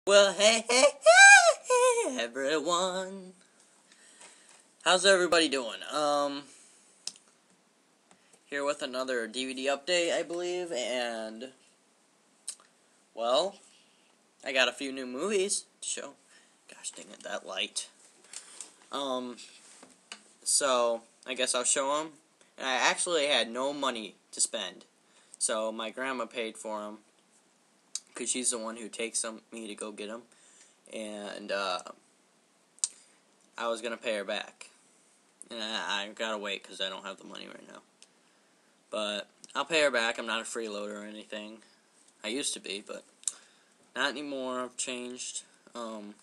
Well, hey, everyone. How's everybody doing? Here with another DVD update, I believe, and, well, I got a few new movies to show. Gosh dang it, that light. So, I guess I'll show them. And I actually had no money to spend, so my grandma paid for them, because she's the one who takes me to go get them, and, I was going to pay her back. And I gotta wait because I don't have the money right now. But I'll pay her back. I'm not a freeloader or anything. I used to be, but not anymore. I've changed. The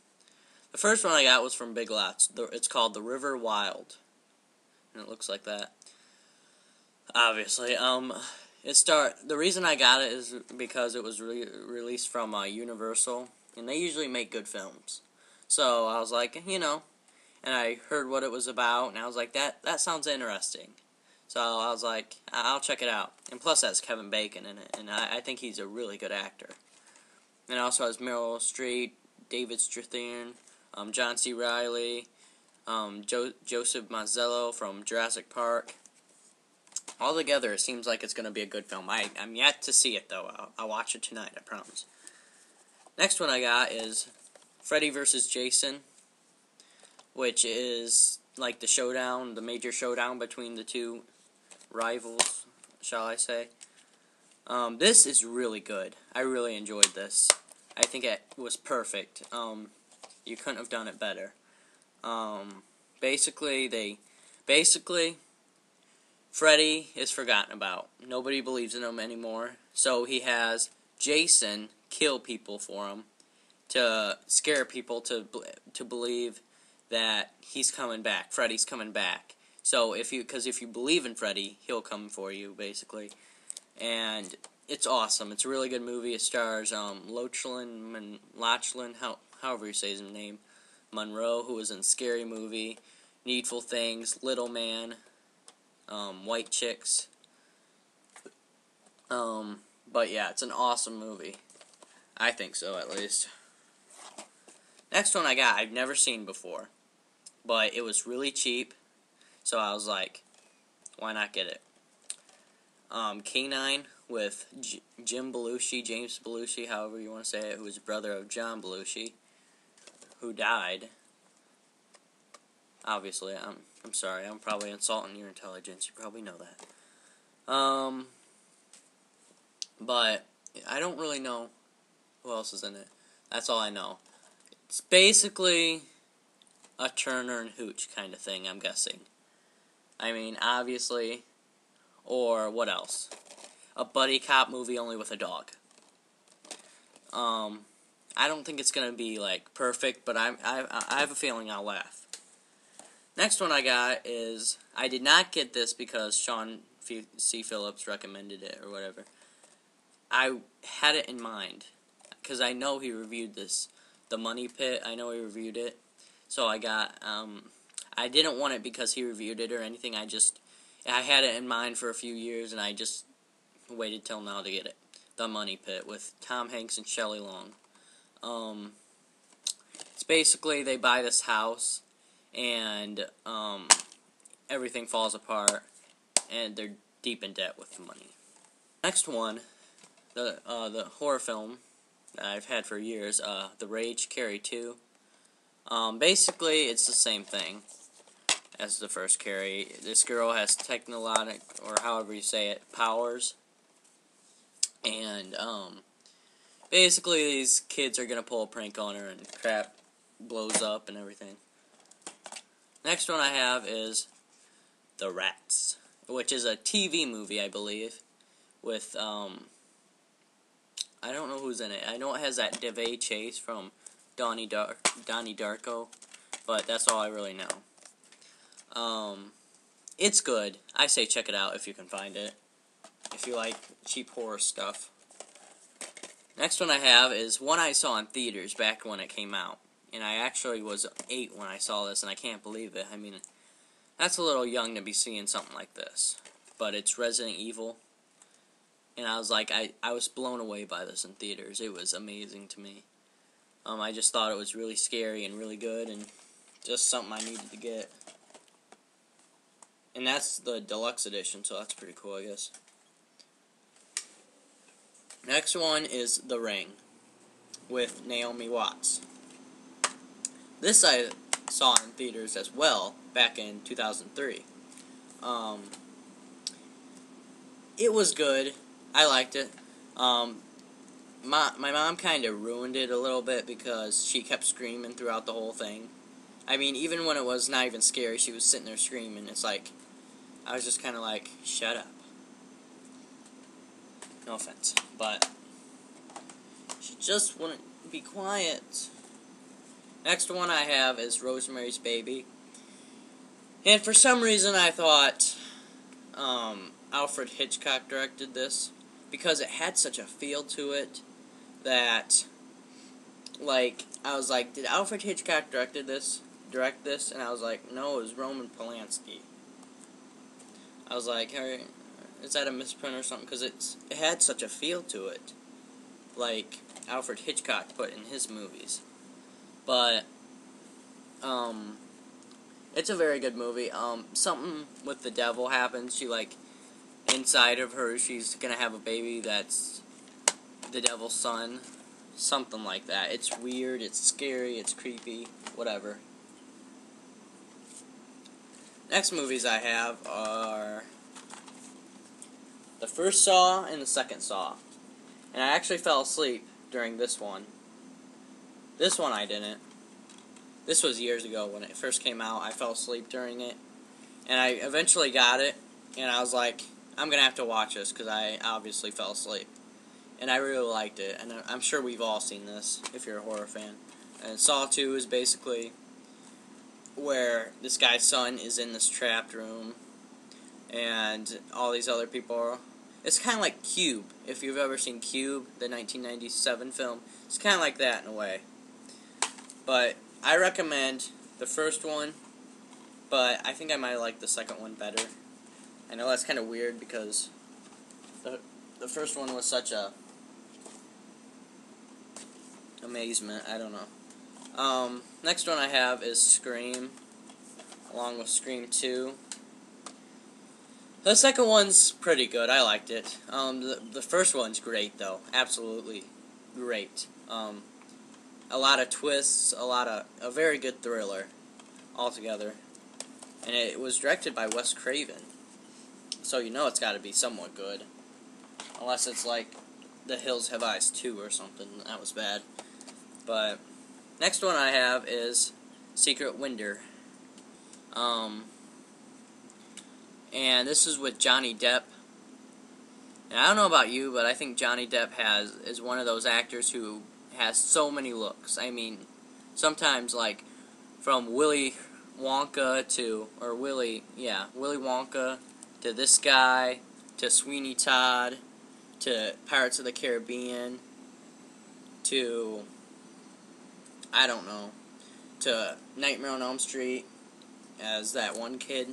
first one I got was from Big Lots. It's called The River Wild, and it looks like that. Obviously, the reason I got it is because it was released from Universal, and they usually make good films. So I was like, and I heard what it was about, and I was like, that sounds interesting. So I was like, I'll check it out. And plus, that's Kevin Bacon in it, and I think he's a really good actor. And it also has Meryl Streep, David Strathairn, John C. Reilly, Joseph Mazzello from Jurassic Park. All together, it seems like it's going to be a good film. I'm yet to see it, though. I'll watch it tonight, I promise. Next one I got is Freddy vs. Jason, which is like the major showdown between the two rivals, shall I say. This is really good. I really enjoyed this. I think it was perfect. You couldn't have done it better. Basically, Freddy is forgotten about. Nobody believes in him anymore. So he has Jason kill people for him to scare people to believe that he's coming back. Freddy's coming back. So if you believe in Freddy, he'll come for you, basically. And it's awesome. It's a really good movie. It stars Lochlin, however you say his name, Monroe, who was in Scary Movie, Needful Things, Little Man, White Chicks. But yeah, it's an awesome movie. I think so, at least. Next one I got, I've never seen before, but it was really cheap, so I was like, why not get it? K-9 with James Belushi, however you want to say it, who was brother of John Belushi, who died. Obviously, I'm sorry, I'm probably insulting your intelligence, you probably know that. But I don't really know who else is in it. That's all I know. It's basically a Turner and Hooch kind of thing, I'm guessing. I mean, obviously, or what else? A buddy cop movie only with a dog. I don't think it's gonna be like perfect, but I have a feeling I'll laugh. Next one I got is, I did not get this because Sean C. Phillips recommended it or whatever. I had it in mind because I know he reviewed this, The Money Pit. I know he reviewed it, so I got. I didn't want it because he reviewed it or anything. I had it in mind for a few years, and I just waited till now to get it. The Money Pit with Tom Hanks and Shelley Long. It's basically they buy this house, and everything falls apart, and they're deep in debt with the money. Next one, the horror film that I've had for years, The Rage, Carrie 2. Basically, it's the same thing as the first Carrie. This girl has technologic, or however you say it, powers. And, basically these kids are gonna pull a prank on her and crap blows up and everything. Next one I have is The Rats, which is a TV movie, I believe, with, I don't know who's in it. I know it has that DeVay Chase from Donnie Darko, but that's all I really know. It's good. I say check it out if you can find it, if you like cheap horror stuff. Next one I have is one I saw in theaters back when it came out, and I actually was 8 when I saw this, and I can't believe it. I mean, that's a little young to be seeing something like this, but it's Resident Evil. And I was like, I was blown away by this in theaters. It was amazing to me. I just thought it was really scary and really good, and just something I needed to get. And that's the deluxe edition, so that's pretty cool, I guess. Next one is The Ring with Naomi Watts. This I saw in theaters as well back in 2003. It was good. I liked it. My mom kind of ruined it a little bit because she kept screaming throughout the whole thing. I mean, even when it was not even scary, she was sitting there screaming. It's like, I was just kind of like, shut up. No offense, but she just wouldn't be quiet. Next one I have is Rosemary's Baby. And for some reason I thought Alfred Hitchcock directed this, because it had such a feel to it that, like, I was like, did Alfred Hitchcock direct this? And I was like, no, it was Roman Polanski. I was like, hey, is that a misprint or something? Because it had such a feel to it, like Alfred Hitchcock put in his movies. But it's a very good movie. Something with the devil happens. She, like, inside of her, she's gonna have a baby that's the devil's son. Something like that. It's weird, it's scary, it's creepy, whatever. Next movies I have are the first Saw and the second Saw. And I actually fell asleep during this one. This one I didn't. This was years ago when it first came out. I fell asleep during it. And I eventually got it. And I was like, I'm going to have to watch this because I obviously fell asleep. And I really liked it. And I'm sure we've all seen this if you're a horror fan. And Saw 2 is basically where this guy's son is in this trapped room. And all these other people are... It's kind of like Cube. If you've ever seen Cube, the 1997 film, it's kind of like that in a way. But I recommend the first one, but I think I might like the second one better. I know that's kind of weird because the first one was such a amazement. I don't know. Next one I have is Scream, along with Scream 2. The second one's pretty good. I liked it. The first one's great, though. Absolutely great. A lot of twists, a very good thriller altogether. And it was directed by Wes Craven. So you know it's got to be somewhat good. Unless it's like The Hills Have Eyes 2 or something. That was bad. But next one I have is Secret Winter. And this is with Johnny Depp. And I don't know about you, but I think Johnny Depp is one of those actors who has so many looks. I mean, sometimes, like, from Willy Wonka Willy Wonka to this guy, to Sweeney Todd, to Pirates of the Caribbean, to, I don't know, to Nightmare on Elm Street as that one kid.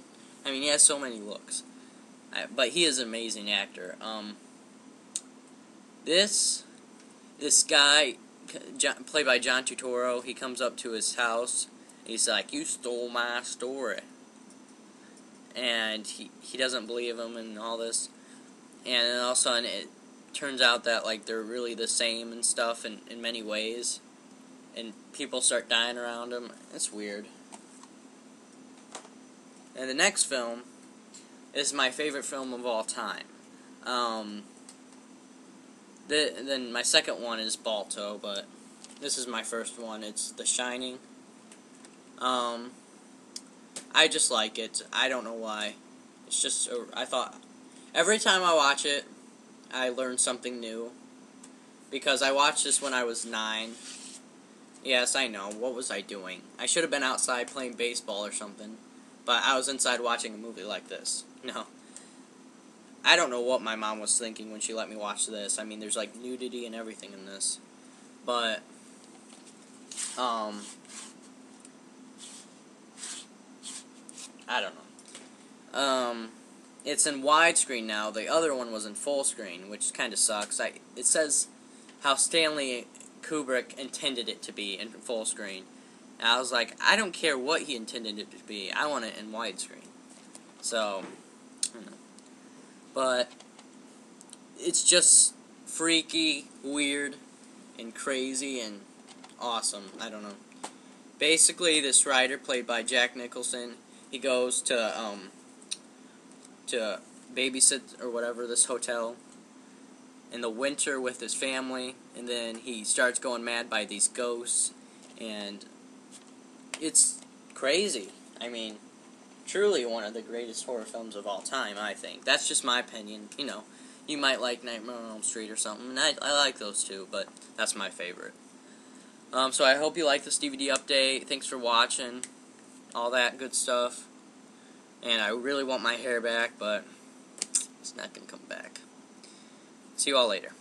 I mean, he has so many looks. But he is an amazing actor. This guy, played by John Turturro, he comes up to his house, and he's like, "You stole my story." And he doesn't believe him and all this. And then all of a sudden, it turns out that, like, they're really the same and stuff in many ways. And people start dying around him. It's weird. And the next film is my favorite film of all time. Then my second one is Balto, but this is my first one. It's The Shining. I just like it. I don't know why. It's just, I thought, every time I watch it, I learn something new. Because I watched this when I was 9. Yes, I know. What was I doing? I should have been outside playing baseball or something. But I was inside watching a movie like this. No. I don't know what my mom was thinking when she let me watch this. I mean, there's, like, nudity and everything in this. But, I don't know. It's in widescreen now. The other one was in full screen, which kind of sucks. It says how Stanley Kubrick intended it to be in full screen. And I was like, I don't care what he intended it to be. I want it in widescreen. So, but it's just freaky, weird, and crazy, and awesome. I don't know. Basically, this writer, played by Jack Nicholson, he goes to babysit or whatever this hotel in the winter with his family, and then he starts going mad by these ghosts, and it's crazy. I mean, truly one of the greatest horror films of all time, I think. That's just my opinion. You know, you might like Nightmare on Elm Street or something, and I like those too, but that's my favorite. So I hope you like this DVD update. Thanks for watching. All that good stuff. And I really want my hair back, but it's not going to come back. See you all later.